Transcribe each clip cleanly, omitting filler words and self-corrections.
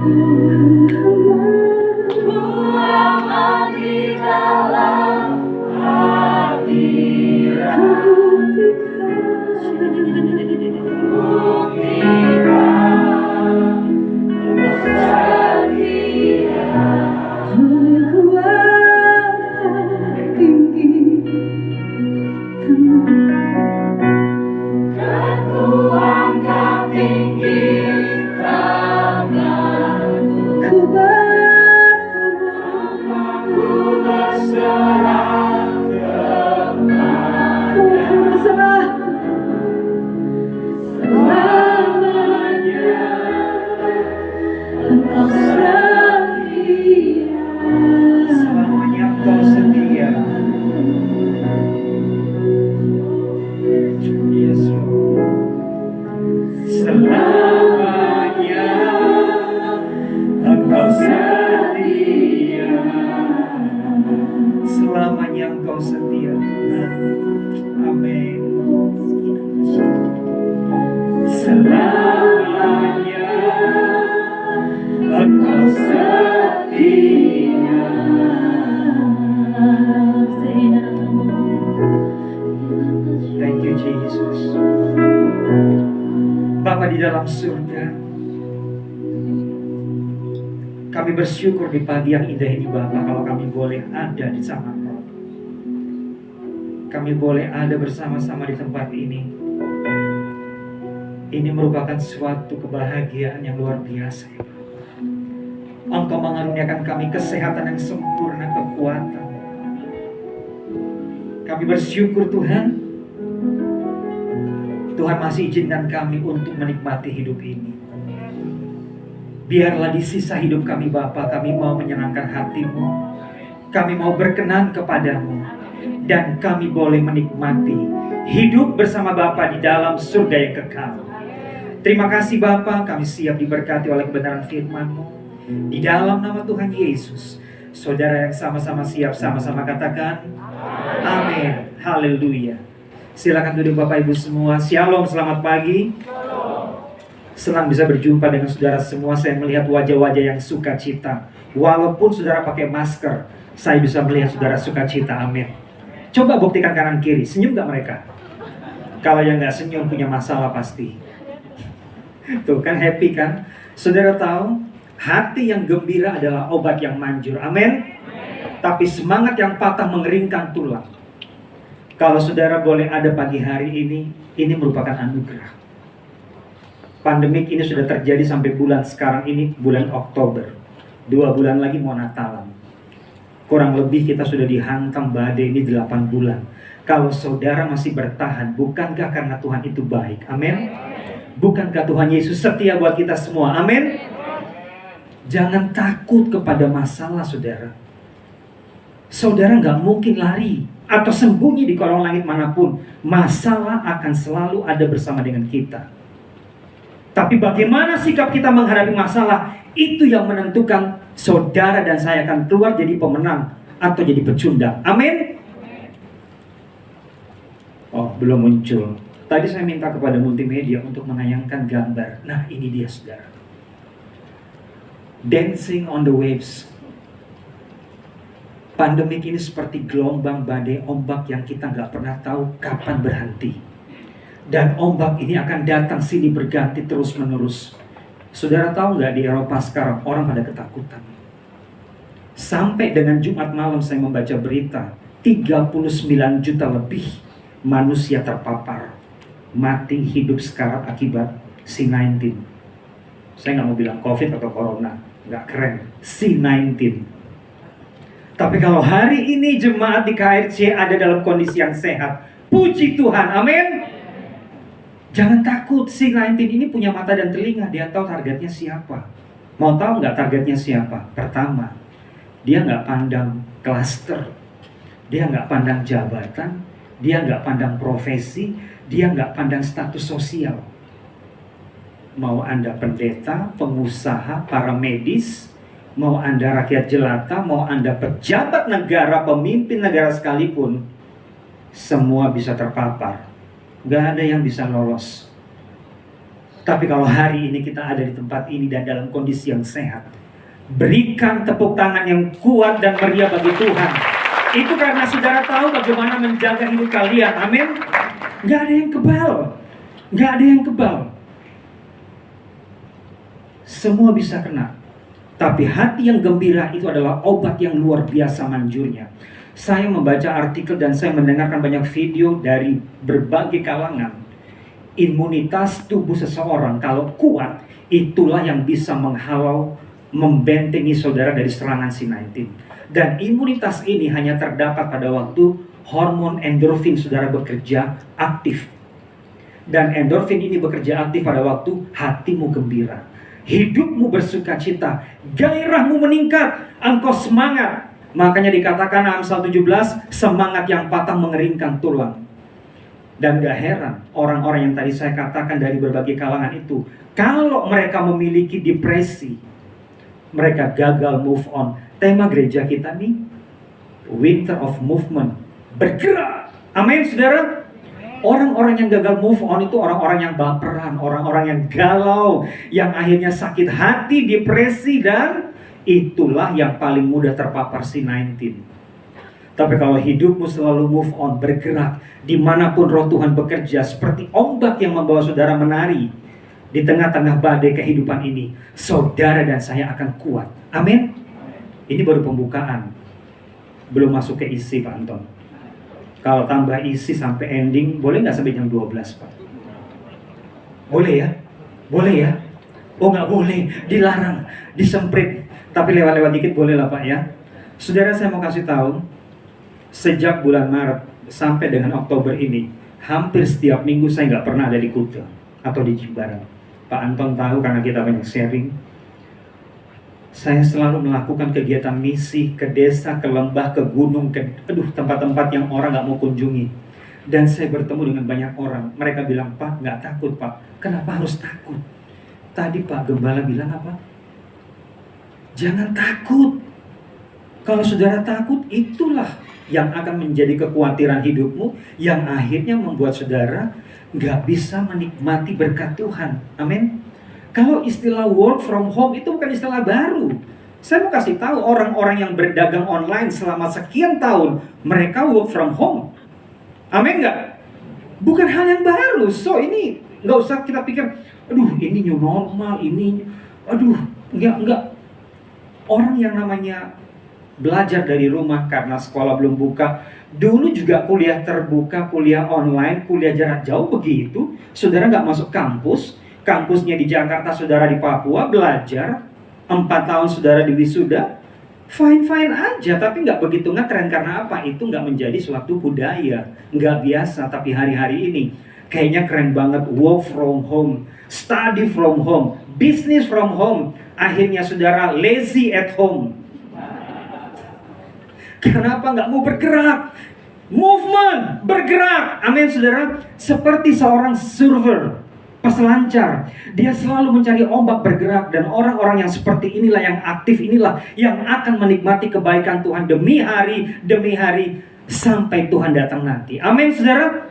Ku aman di dalam hadirat. Bapa di dalam surga, kami bersyukur di pagi yang indah ini Bapa, kalau kami boleh ada di sana Roh. Kami boleh ada bersama-sama di tempat ini. Ini merupakan suatu kebahagiaan yang luar biasa. Engkau mengaruniakan kami kesehatan yang sempurna, kekuatan. Kami bersyukur Tuhan, Tuhan masih izinkan kami untuk menikmati hidup ini. Biarlah di sisa hidup kami Bapa, kami mau menyenangkan hati-Mu. Kami mau berkenan kepadamu. Dan kami boleh menikmati hidup bersama Bapa di dalam surga yang kekal. Terima kasih Bapa, kami siap diberkati oleh kebenaran firman-Mu. Di dalam nama Tuhan Yesus, saudara yang sama-sama siap, sama-sama katakan amin. Haleluya. Silakan duduk Bapak Ibu semua. Shalom, selamat pagi. Senang bisa berjumpa dengan saudara semua. Saya melihat wajah-wajah yang sukacita. Walaupun saudara pakai masker, saya bisa melihat saudara sukacita. Amin. Coba buktikan kanan kiri, senyum gak mereka? Kalau yang gak senyum punya masalah pasti. Tuh kan happy kan? Saudara tahu, hati yang gembira adalah obat yang manjur. Amin. Tapi semangat yang patah mengeringkan tulang. Kalau saudara boleh ada pagi hari ini merupakan anugerah. Pandemik ini sudah terjadi sampai bulan sekarang ini, bulan Oktober. 2 bulan lagi mau Natalan. Kurang lebih kita sudah dihantam badai ini 8 bulan. Kalau saudara masih bertahan, bukankah karena Tuhan itu baik? Amin. Bukankah Tuhan Yesus setia buat kita semua? Amin. Jangan takut kepada masalah saudara. Saudara gak mungkin lari atau sembunyi di kolong langit manapun. Masalah akan selalu ada bersama dengan kita. Tapi bagaimana sikap kita menghadapi masalah, itu yang menentukan saudara dan saya akan keluar jadi pemenang atau jadi pecundang. Amin. Oh, belum muncul. Tadi saya minta kepada multimedia untuk menayangkan gambar. Nah, ini dia saudara. Dancing on the waves. Pandemik ini seperti gelombang badai ombak yang kita gak pernah tahu kapan berhenti. Dan ombak ini akan datang sini berganti terus menerus. Saudara tahu gak di Eropa sekarang orang pada ketakutan. Sampai dengan Jumat malam saya membaca berita 39 juta lebih manusia terpapar, mati hidup sekarang akibat C-19. Saya gak mau bilang COVID atau Corona, gak keren, C-19. Tapi kalau hari ini jemaat di KRC ada dalam kondisi yang sehat, puji Tuhan, amin. Jangan takut, C-19 ini punya mata dan telinga, dia tahu targetnya siapa. Mau tahu nggak targetnya siapa? Pertama, dia nggak pandang klaster, dia nggak pandang jabatan, dia nggak pandang profesi, dia nggak pandang status sosial. Mau Anda pendeta, pengusaha, para medis, mau Anda rakyat jelata, mau Anda pejabat negara, pemimpin negara sekalipun, semua bisa terpapar. Gak ada yang bisa lolos. Tapi kalau hari ini kita ada di tempat ini dan dalam kondisi yang sehat, berikan tepuk tangan yang kuat dan meriah bagi Tuhan. Itu karena saudara tahu bagaimana menjaga hidup kalian. Amin. Gak ada yang kebal. Gak ada yang kebal. Semua bisa kena. Tapi hati yang gembira itu adalah obat yang luar biasa manjurnya. Saya membaca artikel dan saya mendengarkan banyak video dari berbagai kalangan. Imunitas tubuh seseorang kalau kuat, itulah yang bisa menghalau, membentengi saudara dari serangan C19. Dan imunitas ini hanya terdapat pada waktu hormon endorfin saudara bekerja aktif. Dan endorfin ini bekerja aktif pada waktu hatimu gembira, hidupmu bersuka cita, gairahmu meningkat, engkau semangat. Makanya dikatakan Amsal 17, semangat yang patah mengeringkan tulang. Dan gak heran orang-orang yang tadi saya katakan dari berbagai kalangan itu, kalau mereka memiliki depresi, mereka gagal move on. Tema gereja kita nih, Winter of Movement, bergerak. Amin saudara. Orang-orang yang gagal move on itu orang-orang yang baperan, orang-orang yang galau, yang akhirnya sakit hati, depresi, dan itulah yang paling mudah terpapar C19. Tapi kalau hidupmu selalu move on, bergerak, dimanapun roh Tuhan bekerja, seperti ombak yang membawa saudara menari di tengah-tengah badai kehidupan ini, saudara dan saya akan kuat. Amin. Ini baru pembukaan, belum masuk ke isi Pak Anton. Kalau tambah isi sampai ending, boleh nggak sampai jam 12 Pak? Boleh ya? Boleh ya? Oh nggak boleh, dilarang, disemprit. Tapi lewat-lewat dikit boleh lah Pak ya. Saudara, saya mau kasih tahu, sejak bulan Maret sampai dengan Oktober ini, hampir setiap minggu saya nggak pernah ada di Kuta atau di Jimbaran. Pak Anton tahu karena kita banyak sharing. Saya selalu melakukan kegiatan misi ke desa, ke lembah, ke gunung, tempat-tempat yang orang nggak mau kunjungi. Dan saya bertemu dengan banyak orang. Mereka bilang, Pak, nggak takut Pak. Kenapa harus takut? Tadi Pak Gembala bilang apa? Jangan takut. Kalau saudara takut, itulah yang akan menjadi kekhawatiran hidupmu, yang akhirnya membuat saudara nggak bisa menikmati berkat Tuhan. Amin. Kalau istilah work from home itu bukan istilah baru. Saya mau kasih tahu orang-orang yang berdagang online selama sekian tahun, mereka work from home. Amin nggak? Bukan hal yang baru. So ini nggak usah kita pikir, aduh ini new normal, ini, aduh nggak. Orang yang namanya belajar dari rumah karena sekolah belum buka, dulu juga kuliah terbuka, kuliah online, kuliah jarak jauh begitu. Saudara nggak masuk kampus, kampusnya di Jakarta, saudara di Papua, belajar 4 tahun saudara di wisuda, fine-fine aja, tapi nggak begitu ngetren. Karena apa? Itu nggak menjadi suatu budaya, nggak biasa. Tapi hari-hari ini kayaknya keren banget, work from home, study from home, business from home. Akhirnya saudara lazy at home. Kenapa nggak mau bergerak? Movement, bergerak. Amin saudara. Seperti seorang surfer, peselancar, dia selalu mencari ombak, bergerak. Dan orang-orang yang seperti inilah, yang aktif inilah, yang akan menikmati kebaikan Tuhan demi hari sampai Tuhan datang nanti. Amin saudara.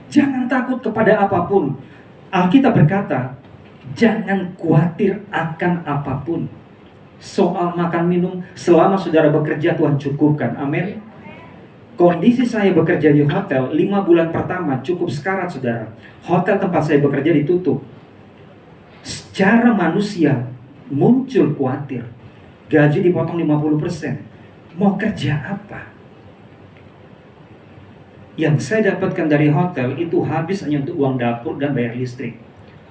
Jangan takut kepada apapun. Alkitab berkata, jangan khawatir akan apapun. Soal makan minum, selama saudara bekerja, Tuhan cukupkan. Amin. Kondisi saya bekerja di hotel 5 bulan pertama cukup sekarat saudara. Hotel tempat saya bekerja ditutup. Secara manusia muncul khawatir. Gaji dipotong 50%. Mau kerja apa? Yang saya dapatkan dari hotel itu habis hanya untuk uang dapur dan bayar listrik.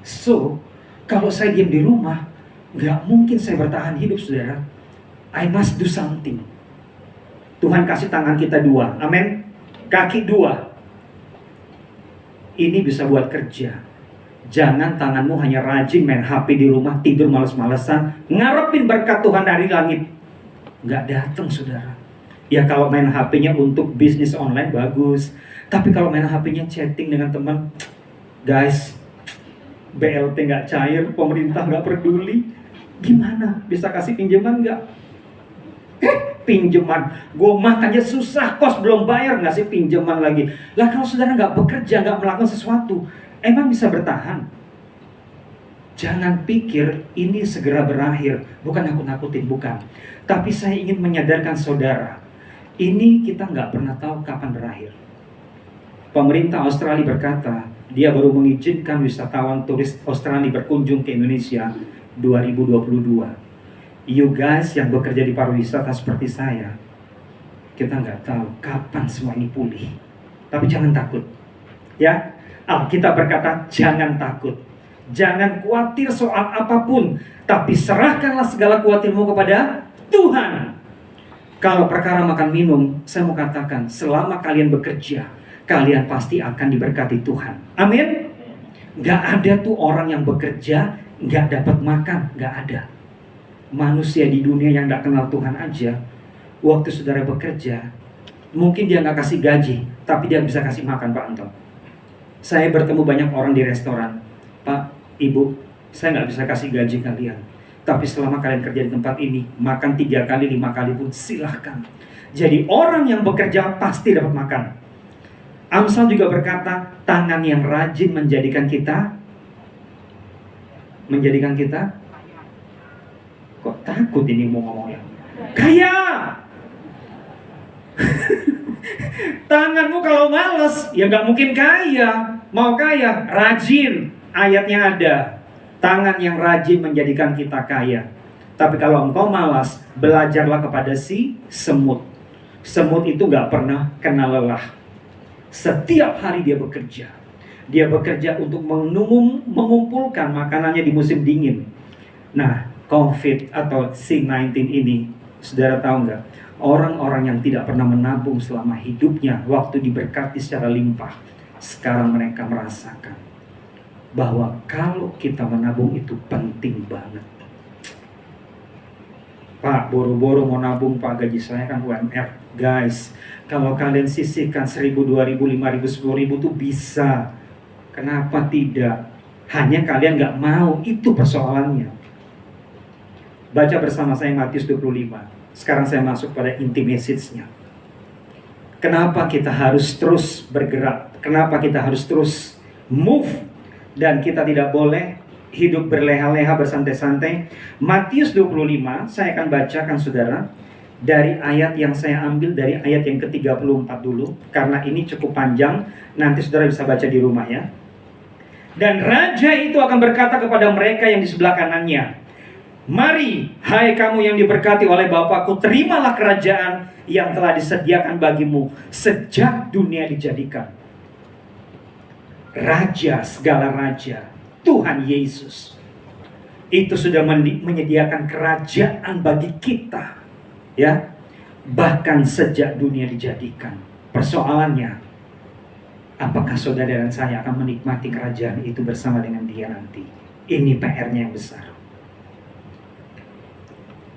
So, kalau saya diam di rumah, nggak mungkin saya bertahan hidup saudara. I must do something. Tuhan kasih tangan kita 2, amin. Kaki 2. Ini bisa buat kerja. Jangan tanganmu hanya rajin main HP di rumah, tidur males-malesan, ngarepin berkat Tuhan dari langit. Nggak datang saudara. Ya kalau main HP-nya untuk bisnis online bagus. Tapi kalau main HP-nya chatting dengan teman, guys, BLT nggak cair, pemerintah nggak peduli. Gimana? Bisa kasih pinjaman nggak? Pinjaman, gue makannya susah, kos belum bayar, ngasih pinjaman lagi. Lah kalau saudara nggak bekerja, nggak melakukan sesuatu, emang bisa bertahan? Jangan pikir ini segera berakhir. Bukan aku nakutin, bukan. Tapi saya ingin menyadarkan saudara, ini kita nggak pernah tahu kapan berakhir. Pemerintah Australia berkata, dia baru mengizinkan wisatawan turis Australia berkunjung ke Indonesia 2022. You guys yang bekerja di pariwisata seperti saya, kita nggak tahu kapan semua ini pulih. Tapi jangan takut. Ya, Alkitab berkata, jangan takut. Jangan khawatir soal apapun, tapi serahkanlah segala khawatirmu kepada Tuhan. Kalau perkara makan minum, saya mau katakan, selama kalian bekerja, kalian pasti akan diberkati Tuhan. Amin. Gak ada tuh orang yang bekerja gak dapat makan, gak ada. Manusia di dunia yang gak kenal Tuhan aja, waktu saudara bekerja, mungkin dia gak kasih gaji, tapi dia bisa kasih makan, Pak Anton. Saya bertemu banyak orang di restoran, Pak, Ibu, saya nggak bisa kasih gaji kalian, tapi selama kalian kerja di tempat ini, makan 3 kali, 5 kali pun silahkan. Jadi orang yang bekerja pasti dapat makan. Amsal juga berkata, tangan yang rajin menjadikan kita kok takut ini mau ngomongnya, kaya. Tanganmu kalau malas, ya nggak mungkin kaya. Mau kaya, rajin. Ayatnya ada, tangan yang rajin menjadikan kita kaya. Tapi kalau engkau malas, belajarlah kepada si semut. Semut itu gak pernah kenal lelah. Setiap hari dia bekerja. Dia bekerja untuk mengumpulkan makanannya di musim dingin. Nah, COVID atau C-19 ini, saudara tahu gak? Orang-orang yang tidak pernah menabung selama hidupnya, waktu diberkati secara limpah, sekarang mereka merasakan bahwa kalau kita menabung itu penting banget. Pak, boro-boro mau nabung, Pak, gaji saya kan UMR. Guys, kalau kalian sisihkan 1.000, 2.000, 5.000, 10.000 tuh bisa. Kenapa tidak? Hanya kalian gak mau, itu persoalannya. Baca bersama saya Matius 25. Sekarang saya masuk pada inti message-nya. Kenapa kita harus terus bergerak? Kenapa kita harus terus move? Dan kita tidak boleh hidup berleha-leha, bersantai-santai. Matius 25, saya akan bacakan saudara, dari ayat yang saya ambil dari ayat yang ke-34 dulu, karena ini cukup panjang, nanti saudara bisa baca di rumah ya. Dan raja itu akan berkata kepada mereka yang di sebelah kanannya, mari, hai kamu yang diberkati oleh Bapakku, terimalah kerajaan yang telah disediakan bagimu sejak dunia dijadikan. Raja, segala raja, Tuhan Yesus, itu sudah menyediakan kerajaan bagi kita, ya, bahkan sejak dunia dijadikan. Persoalannya, apakah saudara dan saya akan menikmati kerajaan itu bersama dengan Dia nanti? Ini PR-nya yang besar.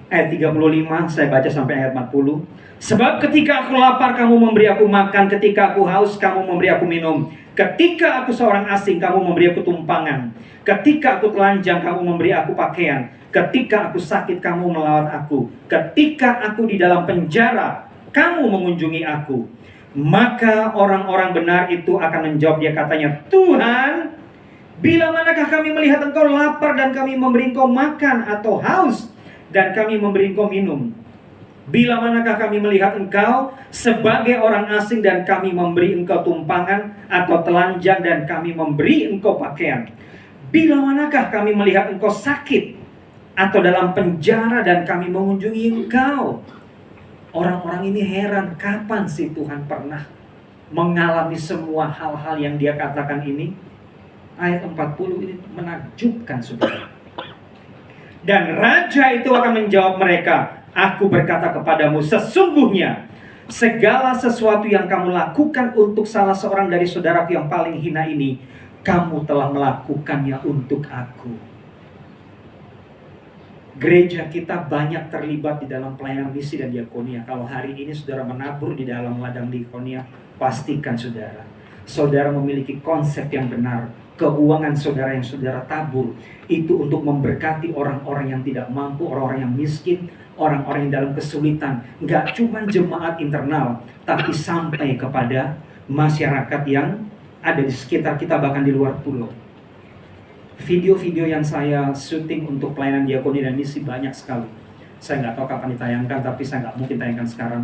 Ayat 35, saya baca sampai ayat 40. Sebab ketika aku lapar, kamu memberi aku makan. Ketika aku haus, kamu memberi aku minum. Ketika aku seorang asing, kamu memberi aku tumpangan. Ketika aku telanjang, kamu memberi aku pakaian. Ketika aku sakit, kamu melawat aku. Ketika aku di dalam penjara, kamu mengunjungi aku. Maka orang-orang benar itu akan menjawab dia, katanya, Tuhan, bila manakah kami melihat engkau lapar dan kami memberi engkau makan, atau haus dan kami memberi engkau minum? Bila manakah kami melihat engkau sebagai orang asing dan kami memberi engkau tumpangan, atau telanjang dan kami memberi engkau pakaian? Bila manakah kami melihat engkau sakit atau dalam penjara dan kami mengunjungi engkau? Orang-orang ini heran, kapan sih Tuhan pernah mengalami semua hal-hal yang dia katakan ini? Ayat 40 ini menakjubkan saudara. Dan raja itu akan menjawab mereka, aku berkata kepadamu, sesungguhnya segala sesuatu yang kamu lakukan untuk salah seorang dari saudaraku yang paling hina ini, kamu telah melakukannya untuk aku. Gereja kita banyak terlibat di dalam pelayanan misi dan diakonia. Kalau hari ini saudara menabur di dalam ladang diakonia, pastikan saudara memiliki konsep yang benar. Keuangan saudara yang saudara tabur itu untuk memberkati orang-orang yang tidak mampu, orang-orang yang miskin, orang-orang yang dalam kesulitan. Gak cuma jemaat internal, tapi sampai kepada masyarakat yang ada di sekitar kita, bahkan di luar pulau. Video-video yang saya syuting untuk pelayanan diakoni dan misi banyak sekali. Saya nggak tahu kapan ditayangkan, tapi saya nggak mungkin tayangkan sekarang.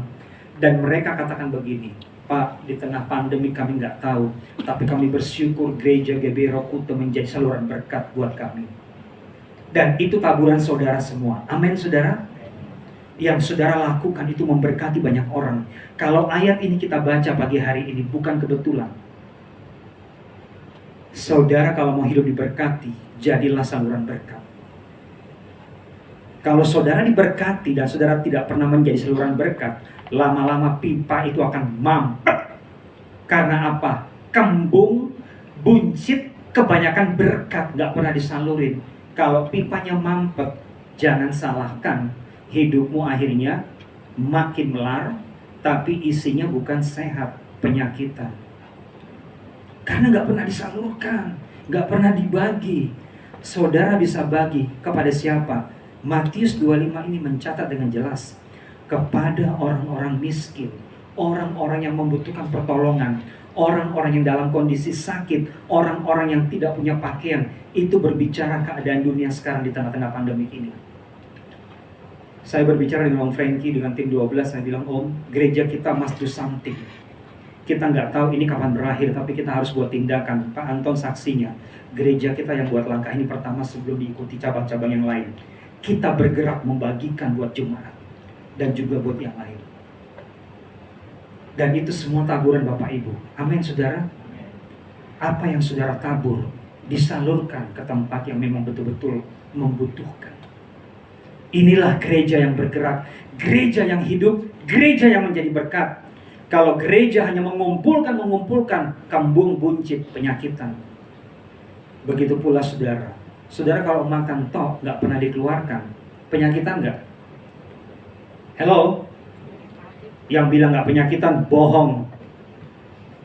Dan mereka katakan begini, Pak, di tengah pandemi kami nggak tahu, tapi kami bersyukur gereja GBI Roh Kudus menjadi saluran berkat buat kami. Dan itu taburan saudara semua. Amin, saudara. Yang saudara lakukan itu memberkati banyak orang. Kalau ayat ini kita baca pagi hari ini bukan kebetulan. Saudara kalau mau hidup diberkati, jadilah saluran berkat. Kalau saudara diberkati dan saudara tidak pernah menjadi saluran berkat, lama-lama pipa itu akan mampet. Karena apa? Kembung, buncit, kebanyakan berkat gak pernah disalurin. Kalau pipanya mampet, jangan salahkan. Hidupmu akhirnya makin melar, tapi isinya bukan sehat, penyakitan. Karena gak pernah disalurkan, gak pernah dibagi. Saudara bisa bagi kepada siapa? Matius 25 ini mencatat dengan jelas. Kepada orang-orang miskin, orang-orang yang membutuhkan pertolongan, orang-orang yang dalam kondisi sakit, orang-orang yang tidak punya pakaian. Itu berbicara keadaan dunia sekarang di tengah-tengah pandemi ini. Saya berbicara dengan Om Frankie, dengan tim 12, saya bilang, Om, gereja kita must do something. Kita nggak tahu ini kapan berakhir, tapi kita harus buat tindakan. Pak Anton saksinya, gereja kita yang buat langkah ini pertama sebelum diikuti cabang-cabang yang lain. Kita bergerak membagikan buat jemaat dan juga buat yang lain. Dan itu semua taburan Bapak Ibu. Amin, saudara. Apa yang saudara tabur disalurkan ke tempat yang memang betul-betul membutuhkan. Inilah gereja yang bergerak, gereja yang hidup, gereja yang menjadi berkat. Kalau gereja hanya mengumpulkan, kembung, buncit, penyakitan. Begitu pula saudara. Saudara kalau makan tok nggak pernah dikeluarkan, penyakitan nggak? Hello? Yang bilang nggak penyakitan, bohong.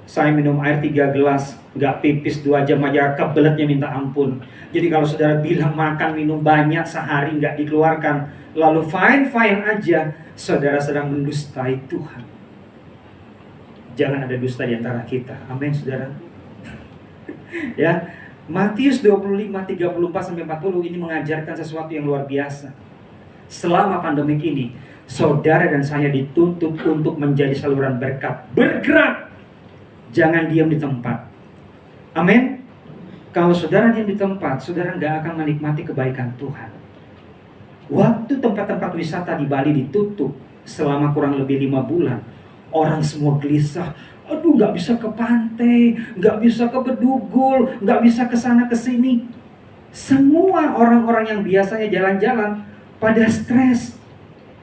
Saya minum air 3 gelas, nggak pipis 2 jam aja, kebeletnya minta ampun. Jadi kalau saudara bilang makan minum banyak sehari nggak dikeluarkan, lalu fine aja, saudara sedang mendustai Tuhan. Jangan ada dusta di antara kita. Amin, saudara. Ya. Matius 25, 34-40 ini mengajarkan sesuatu yang luar biasa. Selama pandemik ini, saudara dan saya dituntut untuk menjadi saluran berkat. Bergerak. Jangan diam di tempat. Amin. Kalau saudara diam di tempat, saudara nggak akan menikmati kebaikan Tuhan. Waktu tempat-tempat wisata di Bali ditutup selama kurang lebih 5 bulan, orang semua gelisah. Aduh, nggak bisa ke pantai, nggak bisa ke Bedugul, nggak bisa ke sana ke sini. Semua orang-orang yang biasanya jalan-jalan pada stres.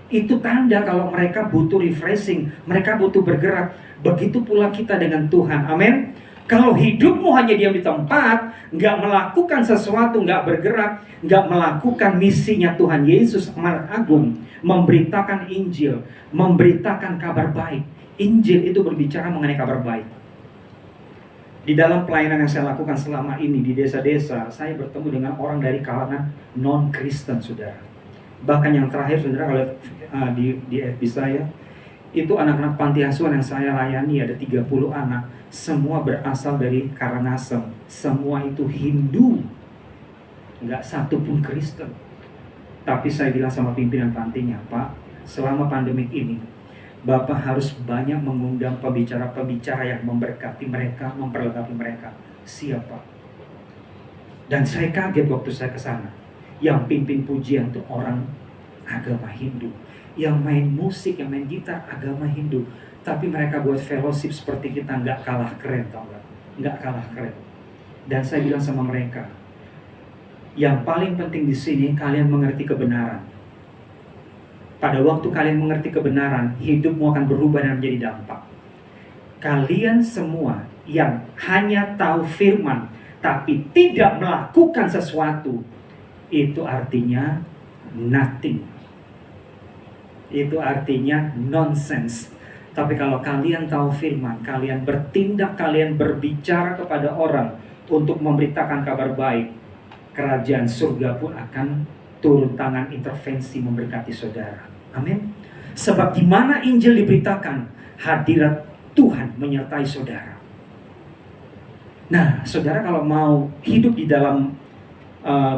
Itu tanda kalau mereka butuh refreshing, mereka butuh bergerak. Begitu pula kita dengan Tuhan. Amin. Kalau hidupmu hanya diam di tempat, nggak melakukan sesuatu, nggak bergerak, nggak melakukan misinya Tuhan Yesus amanat agung, memberitakan Injil, memberitakan kabar baik. Injil itu berbicara mengenai kabar baik. Di dalam pelayanan yang saya lakukan selama ini di desa-desa, saya bertemu dengan orang dari kalangan non-Kristen, saudara. Bahkan yang terakhir, saudara, kalau di FB saya, itu anak-anak panti asuhan yang saya layani, ada 30 anak. Semua berasal dari Karangasem. Semua itu Hindu. Nggak satu pun Kristen. Tapi saya bilang sama pimpinan pantinya, Pak, selama pandemik ini, Bapak harus banyak mengundang pembicara-pembicara yang memberkati mereka, memperlengkapi mereka. Siapa? Dan saya kaget waktu saya ke sana. Yang pimpin pujian itu orang agama Hindu. Yang main musik, yang main gitar, agama Hindu. Tapi mereka buat fellowship seperti kita, nggak kalah keren, tau nggak? Nggak kalah keren. Dan saya bilang sama mereka, yang paling penting di sini kalian mengerti kebenaran. Pada waktu kalian mengerti kebenaran, hidupmu akan berubah dan menjadi dampak. Kalian semua yang hanya tahu firman, tapi tidak melakukan sesuatu, itu artinya nothing. Itu artinya nonsense. Tapi kalau kalian tahu firman, kalian bertindak, kalian berbicara kepada orang untuk memberitakan kabar baik, kerajaan surga pun akan turun tangan intervensi memberkati saudara. Amin. Sebab di mana Injil diberitakan, hadirat Tuhan menyertai saudara. Nah, saudara kalau mau hidup di dalam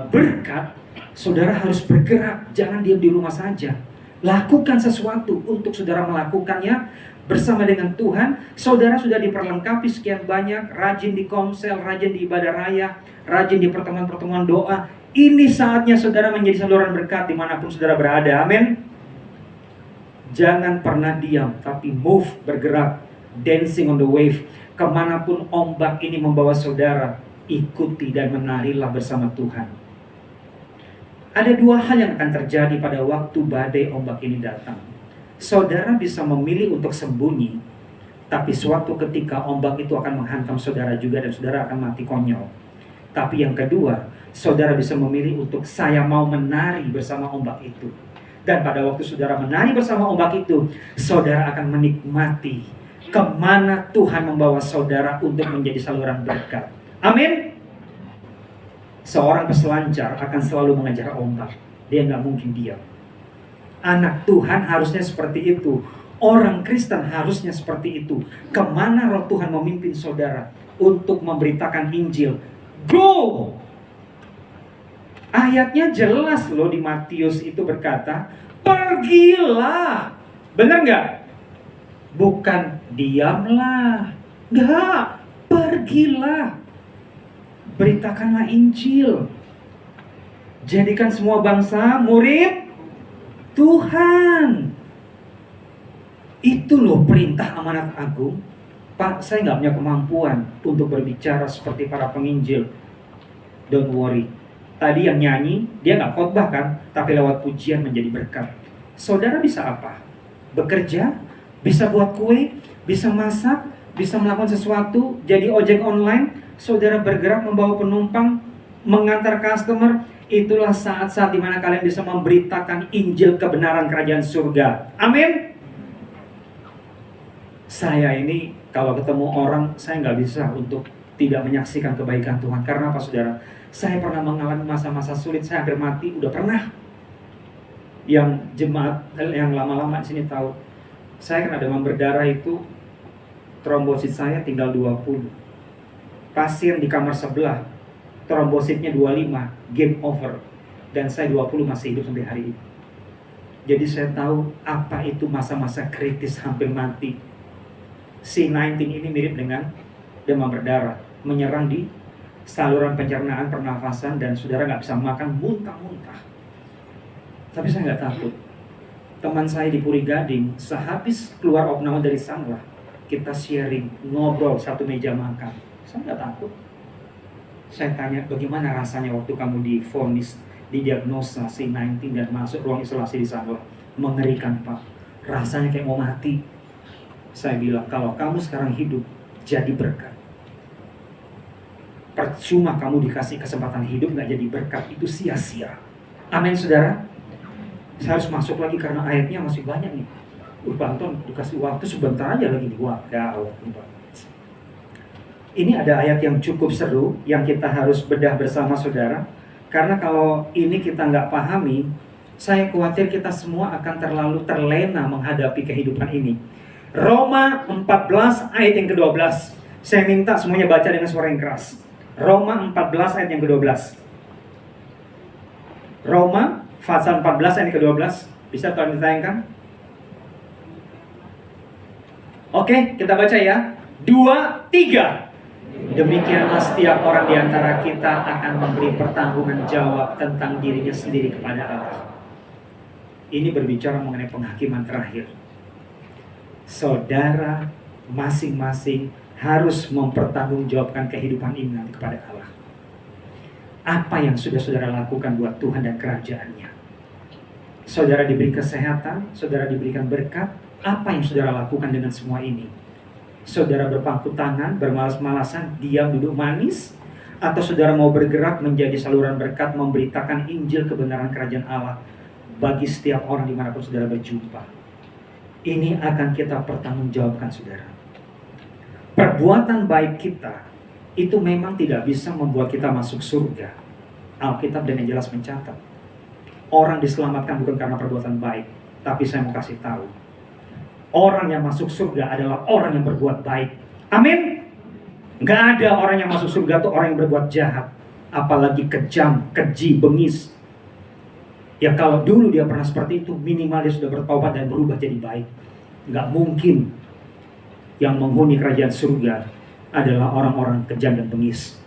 berkat, saudara harus bergerak, jangan diam di rumah saja. Lakukan sesuatu untuk saudara melakukannya bersama dengan Tuhan. Saudara sudah diperlengkapi sekian banyak, rajin di komsel, rajin di ibadah raya, rajin di pertemuan-pertemuan doa. Ini saatnya saudara menjadi saluran berkat dimanapun saudara berada. Amin. Jangan pernah diam, tapi move, bergerak, dancing on the wave. Kemanapun ombak ini membawa saudara, ikuti dan menarilah bersama Tuhan. Ada dua hal yang akan terjadi pada waktu badai ombak ini datang. Saudara bisa memilih untuk sembunyi, tapi suatu ketika ombak itu akan menghantam saudara juga dan saudara akan mati konyol. Tapi yang kedua, saudara bisa memilih untuk saya mau menari bersama ombak itu. Dan pada waktu saudara menari bersama ombak itu, saudara akan menikmati kemana Tuhan membawa saudara untuk menjadi saluran berkat. Amin. Seorang peselancar akan selalu mengejar ombak. Dia nggak mungkin diam. Anak Tuhan harusnya seperti itu. Orang Kristen harusnya seperti itu. Kemana roh Tuhan memimpin saudara untuk memberitakan Injil, go! Ayatnya jelas loh di Matius itu berkata, pergilah. Benar nggak? Bukan diamlah. Nggak, pergilah. Beritakanlah Injil. Jadikan semua bangsa murid Tuhan. Itu loh perintah amanat agung. Pak, saya nggak punya kemampuan untuk berbicara seperti para penginjil. Don't worry. Tadi yang nyanyi, dia nggak khotbah kan, tapi lewat pujian menjadi berkat. Saudara bisa apa? Bekerja, bisa buat kue, bisa masak, bisa melakukan sesuatu, jadi ojek online. Saudara bergerak membawa penumpang, mengantar customer. Itulah saat-saat dimana kalian bisa memberitakan Injil kebenaran kerajaan surga. Amin. Saya ini kalau ketemu orang, saya nggak bisa untuk tidak menyaksikan kebaikan Tuhan. Karena apa saudara? Saya pernah mengalami masa-masa sulit, saya hampir mati, udah pernah. Yang jemaat yang lama-lama di sini tahu, saya kena demam berdarah itu, trombosit saya tinggal 20. Pasien di kamar sebelah, trombositnya 25, game over. Dan saya 20 masih hidup sampai hari ini. Jadi saya tahu apa itu masa-masa kritis hampir mati. C19 ini mirip dengan demam berdarah, menyerang di saluran pencernaan, pernafasan, dan saudara nggak bisa makan, muntah-muntah. Tapi saya nggak takut. Teman saya di Puri Gading, sehabis keluar opname dari Sanglah, kita sharing, ngobrol satu meja makan. Saya nggak takut. Saya tanya, bagaimana rasanya waktu kamu divonis, didiagnosa C19 dan masuk ruang isolasi di Sanglah? Mengerikan Pak, rasanya kayak mau mati. Saya bilang, kalau kamu sekarang hidup, jadi berkat. Percuma kamu dikasih kesempatan hidup, nggak jadi berkat, itu sia-sia. Amin saudara. Saya harus masuk lagi karena ayatnya masih banyak nih. Pak Anton dikasih waktu sebentar aja lagi di waktu. Ini ada ayat yang cukup seru yang kita harus bedah bersama saudara. Karena kalau ini kita nggak pahami, saya khawatir kita semua akan terlalu terlena menghadapi kehidupan ini. Roma 14 ayat yang ke-12. Saya minta semuanya baca dengan suara yang keras. Roma 14 ayat yang ke-12. Roma pasal 14 ayat yang ke-12. Bisa tolong ditayangkan? Oke, kita baca ya. 2, 3. Demikianlah setiap orang di antara kita akan memberi pertanggungan jawab tentang dirinya sendiri kepada Allah. Ini berbicara mengenai penghakiman terakhir. Saudara masing-masing harus mempertanggungjawabkan kehidupan ini nanti kepada Allah. Apa yang sudah saudara lakukan buat Tuhan dan kerajaannya? Saudara diberi kesehatan, saudara diberikan berkat. Apa yang saudara lakukan dengan semua ini? Saudara berpangku tangan, bermalas-malasan, diam duduk manis, atau saudara mau bergerak menjadi saluran berkat, memberitakan Injil kebenaran kerajaan Allah bagi setiap orang dimanapun saudara berjumpa. Ini akan kita pertanggungjawabkan saudara. Perbuatan baik kita itu memang tidak bisa membuat kita masuk surga. Alkitab dengan jelas mencatat, orang diselamatkan bukan karena perbuatan baik, tapi saya mau kasih tahu, orang yang masuk surga adalah orang yang berbuat baik. Amin. Gak ada orang yang masuk surga itu orang yang berbuat jahat. apalagi kejam, keji, bengis. Ya kalau dulu dia pernah seperti itu, minimal dia sudah bertobat dan berubah jadi baik. Nggak mungkin yang menghuni kerajaan surga adalah orang-orang kejam dan bengis.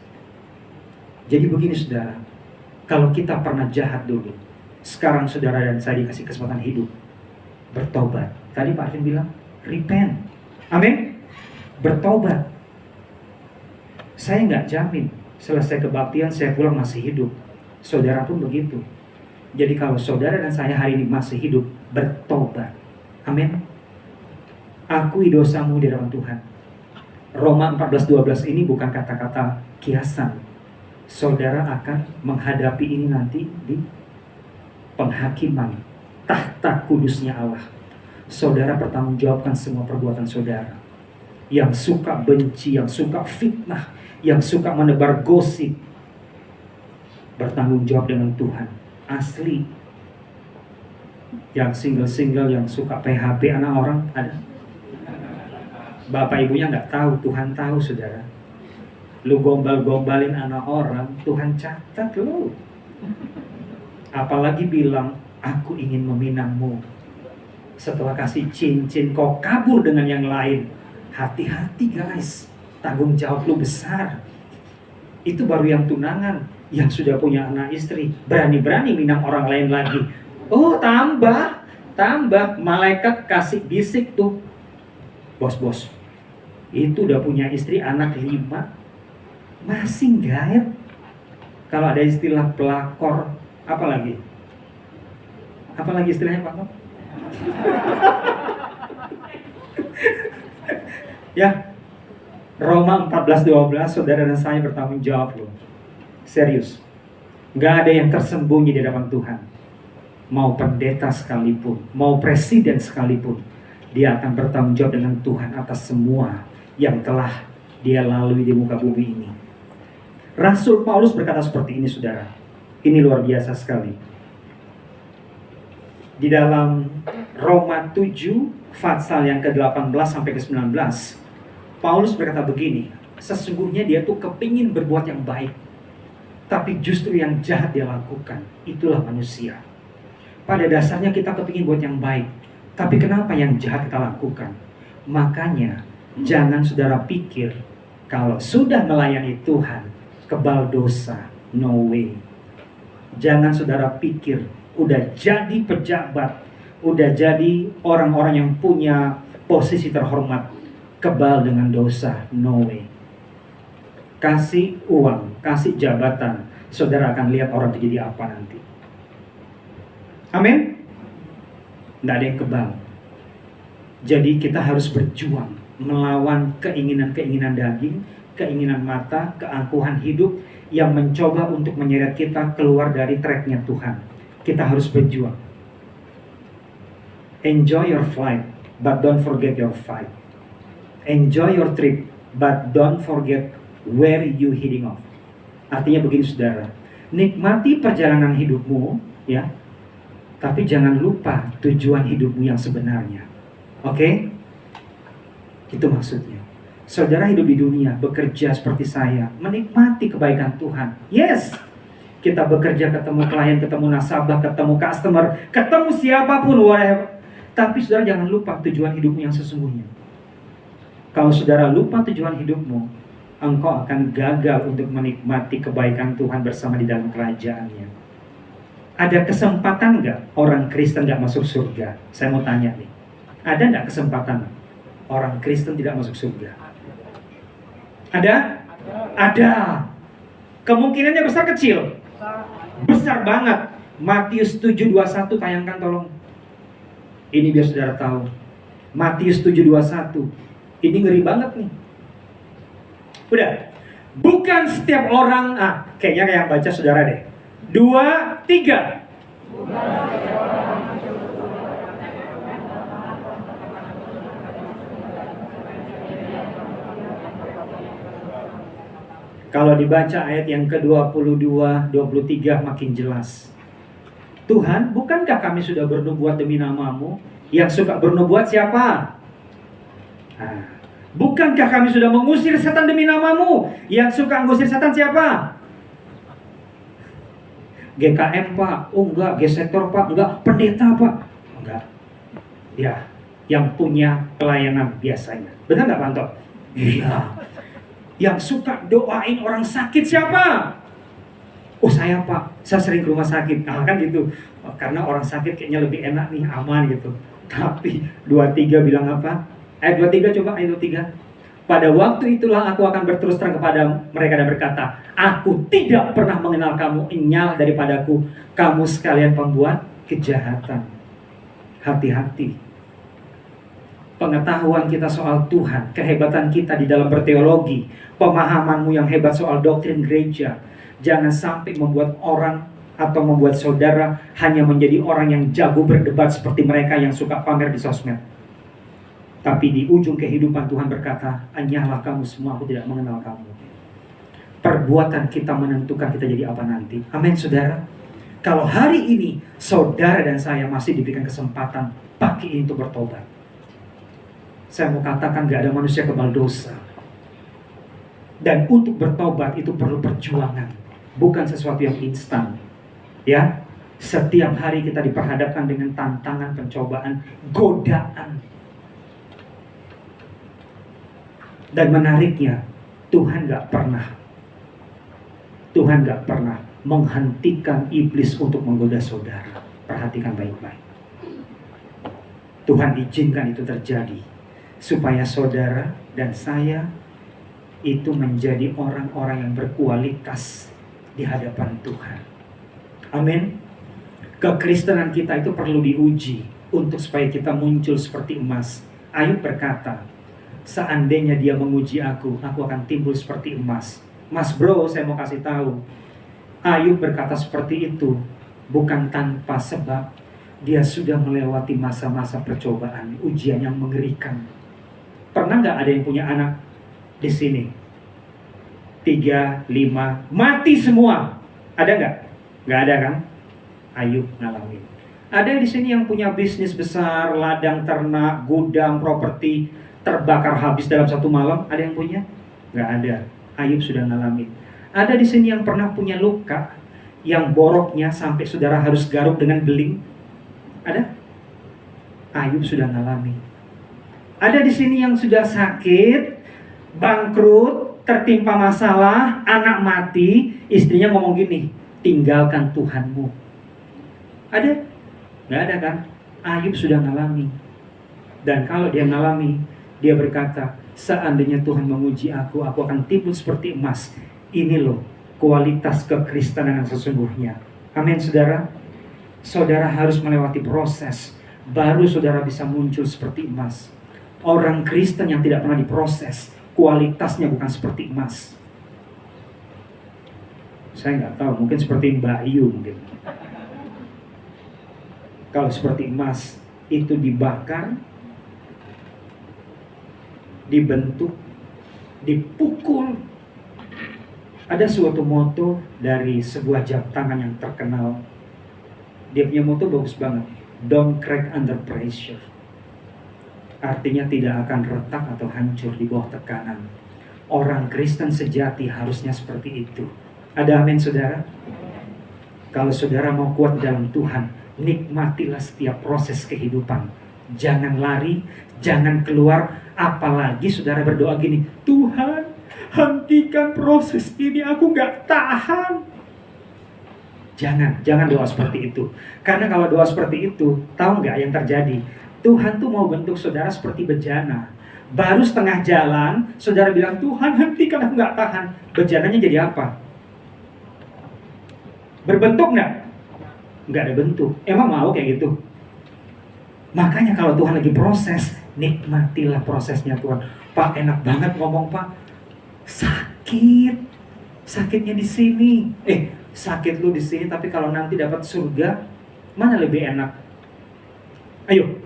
Jadi begini saudara, kalau kita pernah jahat dulu, sekarang saudara dan saya dikasih kesempatan hidup, bertobat. Tadi Pak Arvin bilang, repent. Amin. Bertobat. Saya nggak jamin selesai kebaktian saya pulang masih hidup. Saudara pun begitu. Jadi kalau saudara dan saya hari ini masih hidup, bertobat. Amin. Akui dosamu di hadapan Tuhan. Roma 14:12 ini bukan kata-kata kiasan. Saudara akan menghadapi ini nanti di penghakiman tahta kudusnya Allah. Saudara bertanggungjawabkan semua perbuatan saudara. Yang suka benci, yang suka fitnah, yang suka menebar gosip, bertanggung jawab dengan Tuhan. Asli. Yang single-single, yang suka PHP anak orang, ada. Bapak ibunya nggak tahu, Tuhan tahu saudara. Lu gombal-gombalin anak orang, Tuhan catat lu. Apalagi bilang, aku ingin meminangmu. Setelah kasih cincin, kau kabur dengan yang lain. Hati-hati guys, tanggung jawab lu besar. Itu baru yang tunangan. Yang sudah punya anak istri, berani-berani minang orang lain lagi. Oh tambah. Malaikat kasih bisik tuh. Bos, itu udah punya istri anak 5, masih gaet. Kalau ada istilah pelakor, apa lagi? Apa lagi istilahnya Pak Tom? Ya, Roma 14:12, saudara dan saya bertanggung jawab loh. Serius. Gak ada yang tersembunyi di hadapan Tuhan. Mau pendeta sekalipun, mau presiden sekalipun, dia akan bertanggung jawab dengan Tuhan atas semua yang telah dia lalui di muka bumi ini. Rasul Paulus berkata seperti ini saudara. Ini luar biasa sekali. Di dalam Roma 7, pasal yang ke-18 sampai ke-19, Paulus berkata begini, sesungguhnya dia tuh kepingin berbuat yang baik, tapi justru yang jahat dia lakukan. Itulah manusia. Pada dasarnya kita kepingin buat yang baik, tapi kenapa yang jahat kita lakukan? Makanya jangan saudara pikir kalau sudah melayani Tuhan kebal dosa. No way. Jangan saudara pikir udah jadi pejabat, udah jadi orang-orang yang punya posisi terhormat, kebal dengan dosa. No way. Kasih uang, kasih jabatan, saudara akan lihat orang itu jadi apa nanti. Amin. Nggak ada yang kebal. Jadi kita harus berjuang melawan keinginan-keinginan daging, keinginan mata, keangkuhan hidup yang mencoba untuk menyeret kita keluar dari tracknya Tuhan. Kita harus berjuang. Enjoy your flight, but don't forget your fight. Enjoy your trip, but don't forget where you heading off. Artinya begini saudara, nikmati perjalanan hidupmu ya, tapi jangan lupa tujuan hidupmu yang sebenarnya. Oke? Itu maksudnya. Saudara hidup di dunia, bekerja seperti saya, menikmati kebaikan Tuhan. Yes, kita bekerja, ketemu klien, ketemu nasabah, ketemu customer, ketemu siapapun, whatever. Tapi saudara jangan lupa tujuan hidupmu yang sesungguhnya. Kalau saudara lupa tujuan hidupmu, engkau akan gagal untuk menikmati kebaikan Tuhan bersama di dalam kerajaannya. Ada kesempatan nggak orang Kristen nggak masuk surga? Saya mau tanya nih. Ada nggak kesempatan orang Kristen tidak masuk surga? Ada? Ada. Kemungkinannya besar kecil? Besar banget. Matius 7:21 tayangkan tolong. Ini biar saudara tahu. Matius 7:21. Ini ngeri banget nih. Udah. Bukan setiap orang, kayaknya yang baca saudara deh. 2, 3. Kalau dibaca ayat yang ke-22, 23 makin jelas. Tuhan, bukankah kami sudah bernubuat demi namamu? Yang suka bernubuat siapa? Bukankah kami sudah mengusir setan demi namamu? Yang suka mengusir setan siapa? GKM Pak, oh enggak, G-sektor Pak, enggak, pendeta Pak, enggak. Ya, yang punya pelayanan biasanya. Benar nggak Pak Anto? Iya. Yang suka doain orang sakit siapa? Oh saya Pak, saya sering ke rumah sakit. Nah kan gitu, karena orang sakit kayaknya lebih enak nih, aman gitu. Tapi 23 bilang apa? 23 coba, 23. Pada waktu itulah aku akan berterus terang kepada mereka dan berkata, aku tidak pernah mengenal kamu, enyah daripadaku, kamu sekalian pembuat kejahatan. Hati-hati. Pengetahuan kita soal Tuhan, kehebatan kita di dalam berteologi, pemahamanmu yang hebat soal doktrin gereja, jangan sampai membuat orang atau membuat saudara hanya menjadi orang yang jago berdebat seperti mereka yang suka pamer di sosmed. Tapi di ujung kehidupan Tuhan berkata, enyahlah kamu semua, aku tidak mengenal kamu. Perbuatan kita menentukan kita jadi apa nanti. Amin saudara. Kalau hari ini saudara dan saya masih diberikan kesempatan pagi ini untuk bertobat, saya mau katakan gak ada manusia kebal dosa. Dan untuk bertobat itu perlu perjuangan, bukan sesuatu yang instan. Ya, setiap hari kita diperhadapkan dengan tantangan, pencobaan, godaan. Dan menariknya, Tuhan gak pernah menghentikan iblis untuk menggoda saudara. Perhatikan baik-baik. Tuhan izinkan itu terjadi supaya saudara dan saya itu menjadi orang-orang yang berkualitas di hadapan Tuhan. Amin. Kekristenan kita itu perlu diuji untuk supaya kita muncul seperti emas. Ayub berkata, seandainya dia menguji aku akan timbul seperti emas. Mas bro, saya mau kasih tahu, Ayub berkata seperti itu bukan tanpa sebab. Dia sudah melewati masa-masa percobaan, ujian yang mengerikan. Pernah nggak ada yang punya anak di sini? 3, 5, mati semua. Ada nggak? Nggak ada kan? Ayub ngalamin. Ada di sini yang punya bisnis besar, ladang ternak, gudang, properti, terbakar habis dalam satu malam. Ada yang punya? Nggak ada. Ayub sudah ngalamin. Ada di sini yang pernah punya luka, yang boroknya sampai saudara harus garuk dengan beling. Ada? Ayub sudah ngalamin. Ada di sini yang sudah sakit, bangkrut, tertimpa masalah, anak mati, istrinya ngomong gini, tinggalkan Tuhanmu. Ada? Nggak ada kan? Ayub sudah ngalami. Dan kalau dia ngalami, dia berkata, seandainya Tuhan menguji aku akan timbul seperti emas. Ini loh kualitas kekristenan yang sesungguhnya. Amin saudara. Saudara harus melewati proses, baru saudara bisa muncul seperti emas. Orang Kristen yang tidak pernah diproses, kualitasnya bukan seperti emas. Saya nggak tahu, mungkin seperti Mbak Ayu mungkin. Kalau seperti emas, itu dibakar, dibentuk, dipukul. Ada suatu moto dari sebuah jam tangan yang terkenal. Dia punya moto bagus banget. Don't crack under pressure. Artinya tidak akan retak atau hancur di bawah tekanan. Orang Kristen sejati harusnya seperti itu. Ada amin saudara? Kalau saudara mau kuat dalam Tuhan, nikmatilah setiap proses kehidupan. Jangan lari, jangan keluar. Apalagi saudara berdoa gini, Tuhan hentikan proses ini, aku gak tahan. Jangan doa seperti itu. Karena kalau doa seperti itu, tahu nggak yang terjadi? Tuhan tuh mau bentuk saudara seperti bejana. Baru setengah jalan, saudara bilang, Tuhan hentikan, aku nggak tahan. Bejananya jadi apa? Berbentuk nggak? Nggak ada bentuk. Emang mau kayak gitu? Makanya kalau Tuhan lagi proses, nikmatilah prosesnya Tuhan. Pak, enak banget ngomong Pak. Sakit. Sakitnya di sini. Sakit lu di sini, tapi kalau nanti dapat surga, mana lebih enak? Ayo,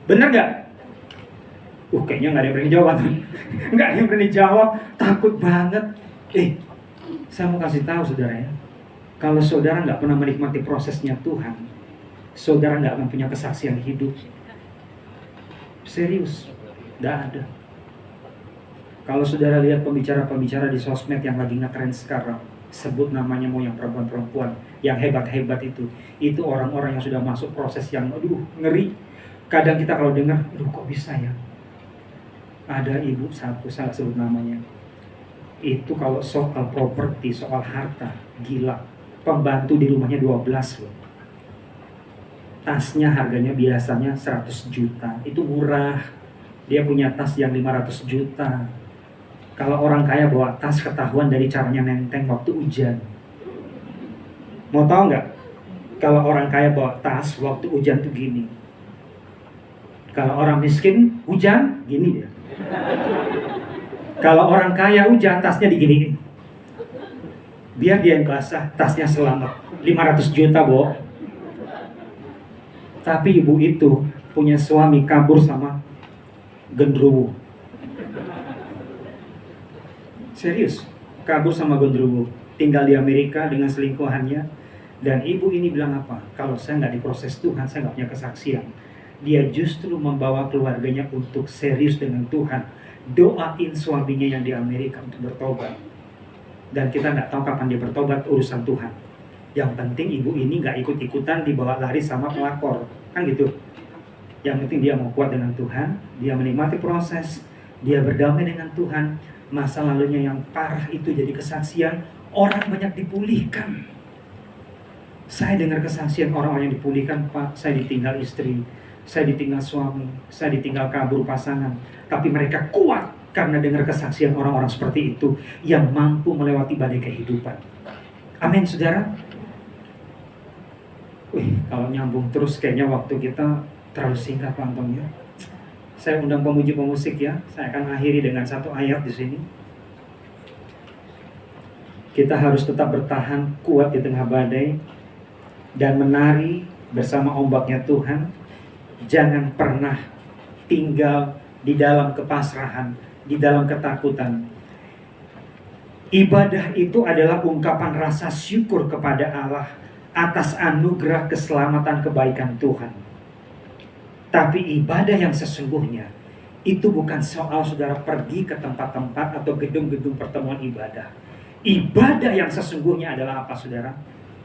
bener nggak? Kayaknya nggak ada yang berani jawab. Nggak ada yang berani jawab, takut banget. Saya mau kasih tahu saudara ya, kalau saudara nggak pernah menikmati prosesnya Tuhan, saudara nggak akan punya kesaksian hidup. Serius, nggak ada. Kalau saudara lihat pembicara-pembicara di sosmed yang lagi ngetren sekarang, Sebut namanya mau yang perempuan-perempuan, yang hebat-hebat itu orang-orang yang sudah masuk proses yang aduh ngeri. Kadang kita kalau dengar, aduh kok bisa ya. Ada ibu satu, saya sebut namanya. Itu kalau soal properti, soal harta, gila. Pembantu di rumahnya 12 loh. Tasnya harganya biasanya 100 juta. Itu murah. Dia punya tas yang 500 juta. Kalau orang kaya bawa tas ketahuan dari caranya nenteng waktu hujan. Mau tahu nggak? Kalau orang kaya bawa tas waktu hujan tuh gini. Kalau orang miskin hujan gini dia. Kalau orang kaya hujan tasnya diginiin. Biar dia yang basah, tasnya selamat. 500 juta, Bo. Tapi ibu itu punya suami kabur sama genderuwo. Serius, kabur sama genderuwo. Tinggal di Amerika dengan selingkuhannya. Dan ibu ini bilang apa? Kalau saya nggak diproses Tuhan, saya nggak punya kesaksian. Dia justru membawa keluarganya untuk serius dengan Tuhan. Doain suaminya yang di Amerika untuk bertobat. Dan kita nggak tahu kapan dia bertobat, urusan Tuhan. Yang penting ibu ini nggak ikut-ikutan dibawa lari sama pelakor. Kan gitu. Yang penting dia mau kuat dengan Tuhan. Dia menikmati proses. Dia berdamai dengan Tuhan. Masa lalunya yang parah itu jadi kesaksian. Orang banyak dipulihkan. Saya dengar kesaksian orang-orang yang dipulihkan. Pak, saya ditinggal istri, saya ditinggal suami, saya ditinggal kabur pasangan. Tapi mereka kuat karena dengar kesaksian orang-orang seperti itu yang mampu melewati badai kehidupan. Amin, saudara. Kalau nyambung terus kayaknya waktu kita terlalu singkat, Pak Anton ya. Saya undang pemuji pemusik ya. Saya akan akhiri dengan satu ayat di sini. Kita harus tetap bertahan kuat di tengah badai dan menari bersama ombaknya Tuhan. Jangan pernah tinggal di dalam kepasrahan, di dalam ketakutan. Ibadah itu adalah ungkapan rasa syukur kepada Allah atas anugerah keselamatan kebaikan Tuhan. Tapi ibadah yang sesungguhnya itu bukan soal saudara pergi ke tempat-tempat atau gedung-gedung pertemuan ibadah. Ibadah yang sesungguhnya adalah apa, saudara?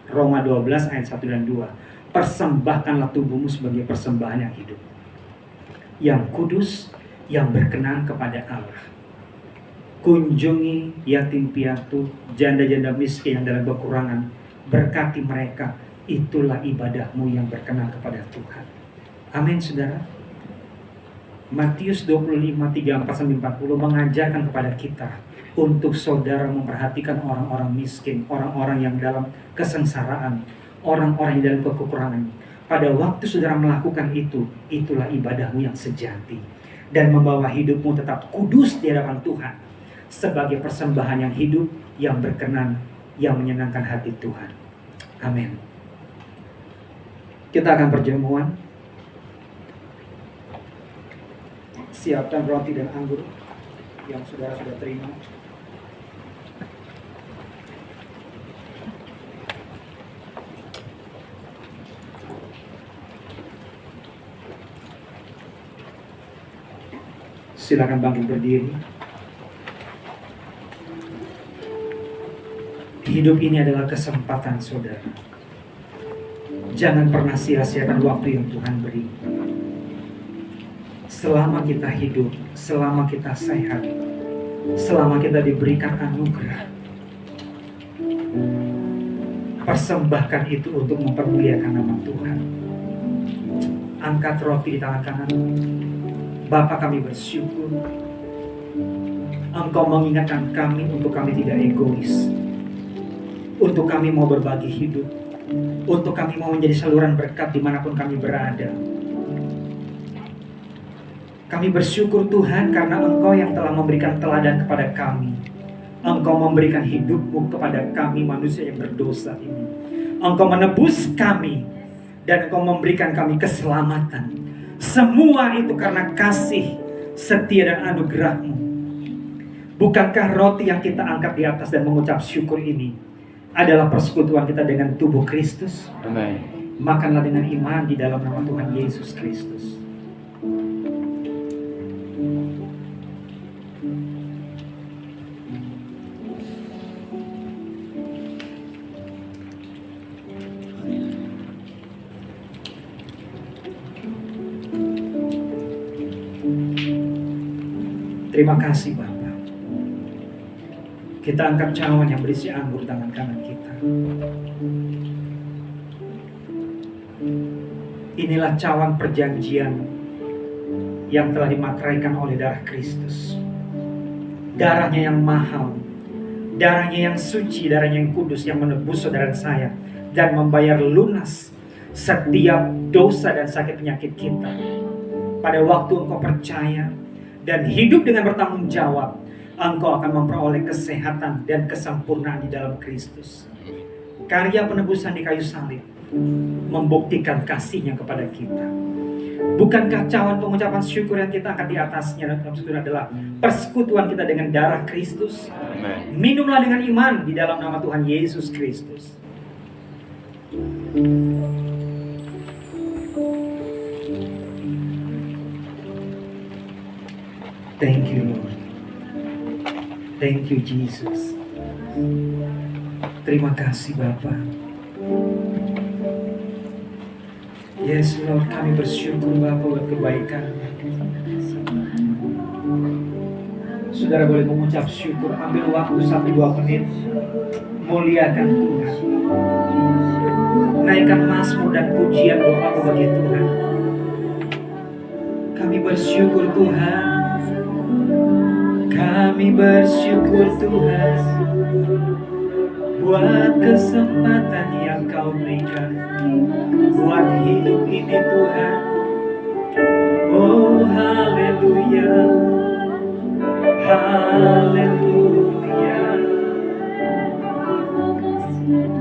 Roma 12 ayat 1 dan 2. Persembahkanlah tubuhmu sebagai persembahan yang hidup, yang kudus, yang berkenan kepada Allah. Kunjungi yatim piatu, janda-janda miskin yang dalam kekurangan. Berkati mereka. Itulah ibadahmu yang berkenan kepada Tuhan. Amin, saudara. Matius 25, 34-40 mengajarkan kepada kita untuk saudara memperhatikan orang-orang miskin, orang-orang yang dalam kesengsaraan, orang-orang yang dalam kekurangan. Pada waktu saudara melakukan itu, itulah ibadahmu yang sejati. Dan membawa hidupmu tetap kudus di hadapan Tuhan sebagai persembahan yang hidup, yang berkenan, yang menyenangkan hati Tuhan. Amin. Kita akan perjamuan. Siapkan roti dan anggur yang saudara sudah terima. Silakan bangkit berdiri. Hidup ini adalah kesempatan saudara. Jangan pernah sia-siakan waktu yang Tuhan beri. Selama kita hidup, selama kita sehat, selama kita diberikan anugerah, persembahkan itu untuk mempermuliakan nama Tuhan. Angkat roti di tangan kanan. Bapa, kami bersyukur Engkau mengingatkan kami untuk kami tidak egois, untuk kami mau berbagi hidup, untuk kami mau menjadi saluran berkat dimanapun kami berada. Kami bersyukur Tuhan karena Engkau yang telah memberikan teladan kepada kami. Engkau memberikan hidupmu kepada kami manusia yang berdosa ini. Engkau menebus kami dan Engkau memberikan kami keselamatan. Semua itu karena kasih, setia dan anugerah-Mu. Bukankah roti yang kita angkat di atas dan mengucap syukur ini adalah persekutuan kita dengan tubuh Kristus? Amin. Makanlah dengan iman di dalam nama Tuhan Yesus Kristus. Terima kasih Bapa. Kita angkat cawan yang berisi anggur tangan kanan kita. Inilah cawan perjanjian yang telah dimateraikan oleh darah Kristus. Darahnya yang mahal, darahnya yang suci, darahnya yang kudus, yang menebus saudara saya dan membayar lunas setiap dosa dan sakit penyakit kita. Pada waktu engkau percaya dan hidup dengan bertanggung jawab, engkau akan memperoleh kesehatan dan kesempurnaan di dalam Kristus. Karya penebusan di kayu salib membuktikan kasihnya kepada kita. Bukankah cawan pengucapan syukur yang kita angkat di atasnya dalam syukur adalah persekutuan kita dengan darah Kristus? Amen. Minumlah dengan iman di dalam nama Tuhan Yesus Kristus. Thank you Lord. Thank you Jesus. Terima kasih Bapa. Yes Lord, kami bersyukur Bapa buat kebaikan. Saudara boleh mengucap syukur, ambil waktu 1-2 menit, muliakan Tuhan. Naikkan mazmur dan pujian doa bagi Tuhan. Kami bersyukur Tuhan. Kami bersyukur Tuhan buat kesempatan yang Kau berikan buat hidup ini Tuhan. Oh haleluya, haleluya.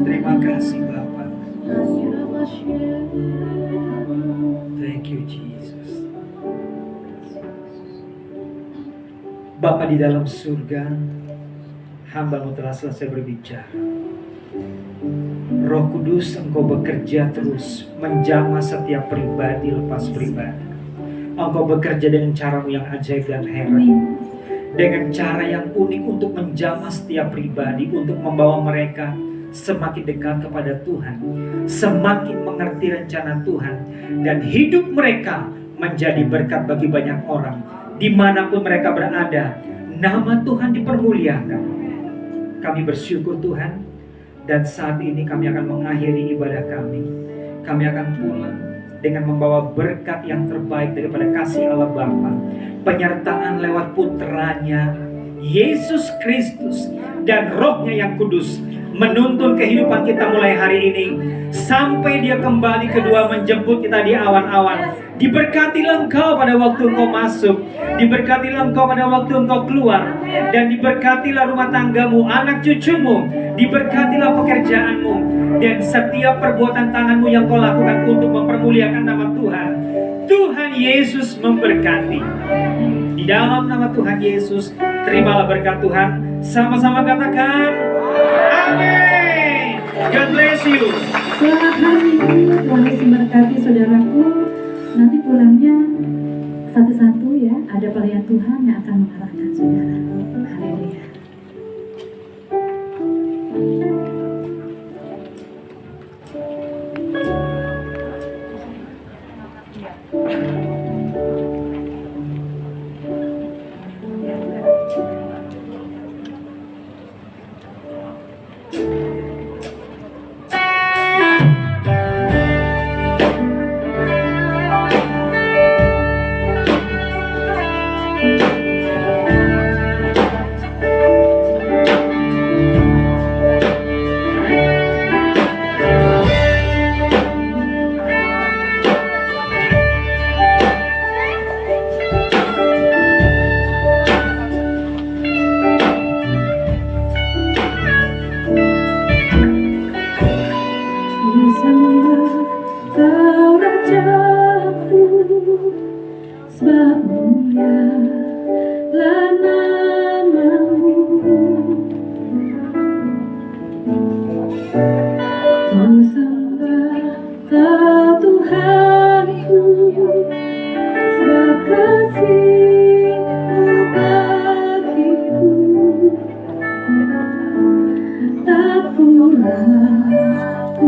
Terima kasih Bapa. Thank you Jesus. Bapa di dalam surga, hamba-Mu telah selesai berbicara. Roh Kudus, Engkau bekerja terus menjamah setiap pribadi lepas pribadi. Engkau bekerja dengan cara-Mu yang ajaib dan heran, dengan cara yang unik untuk menjamah setiap pribadi, untuk membawa mereka semakin dekat kepada Tuhan, semakin mengerti rencana Tuhan, dan hidup mereka menjadi berkat bagi banyak orang. Dimanapun mereka berada, nama Tuhan dipermuliakan. Kami bersyukur Tuhan, dan saat ini kami akan mengakhiri ibadah kami. Kami akan pulang dengan membawa berkat yang terbaik daripada kasih Allah Bapa, penyertaan lewat putranya Yesus Kristus dan Rohnya yang kudus, menuntun kehidupan kita mulai hari ini sampai Dia kembali kedua menjemput kita di awan-awan. Diberkatilah engkau pada waktu engkau masuk, diberkatilah engkau pada waktu engkau keluar, dan diberkatilah rumah tanggamu, anak cucumu, diberkatilah pekerjaanmu, dan setiap perbuatan tanganmu yang kau lakukan untuk mempermuliakan nama Tuhan. Tuhan Yesus memberkati. Di dalam nama Tuhan Yesus, terimalah berkat Tuhan. Sama-sama katakan amin. God bless you. Selamat hari ini, Tuhan Yesus memberkati saudaraku. Nanti pulangnya satu-satu ya, ada pelayan Tuhan yang akan mengarahkan saudara. Haleluya. Tak pernah ku